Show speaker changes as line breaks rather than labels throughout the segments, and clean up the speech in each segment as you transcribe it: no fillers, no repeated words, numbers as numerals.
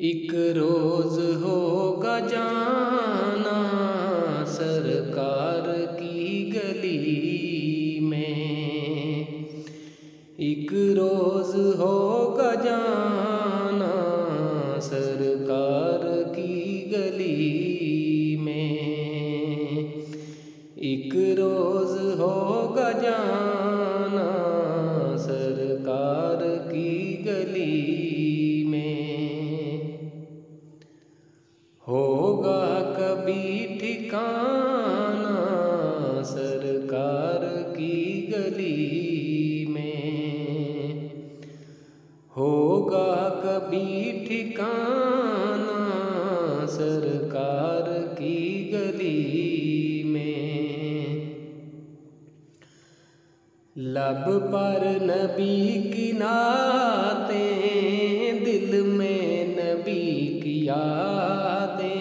एक रोज होगा जाना सरकार की गली में। एक रोज होगा जाना सरकार की गली में। एक रोज होगा जाना सरकार की गली में। होगा कभी ठिकाना सरकार की गली में। होगा कभी ठिकाना सरकार की गली में। लब पर नबी की नातें, दिल में नबी की यादें।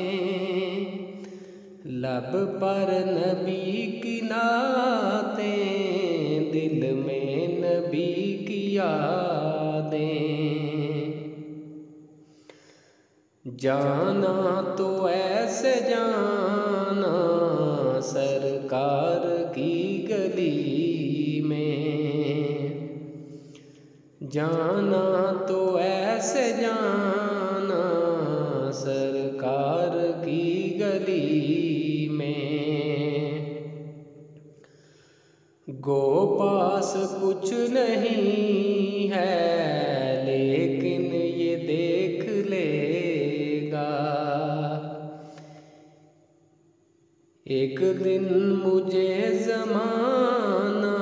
लब पर नबी की नातें, दिल में नबी की यादें। जाना तो ऐसे जाना सरकार की गली में। जाना तो ऐसे जाना सरकार की गली में। गो पास कुछ नहीं है लेकिन ये देख लेगा। एक दिन मुझे ज़माना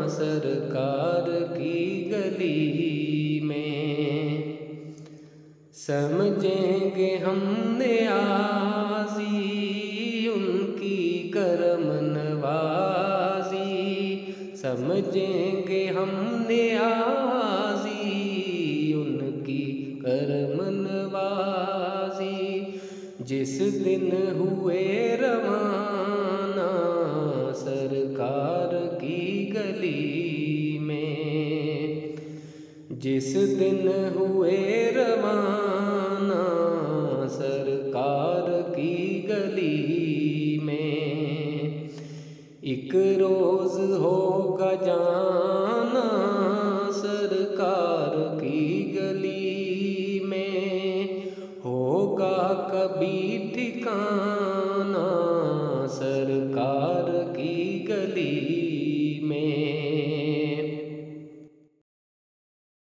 सरकार की गली में। समझेंगे हमने आजी उनकी करम नवाजी। समझेंगे हमने आजी उनकी करम नवाजी। जिस दिन हुए रवाना सरकार की गली में। जिस दिन हुए रवाना सरकार की गली में। एक रोज होगा जाना सरकार की गली में। होगा कभी ठिकाना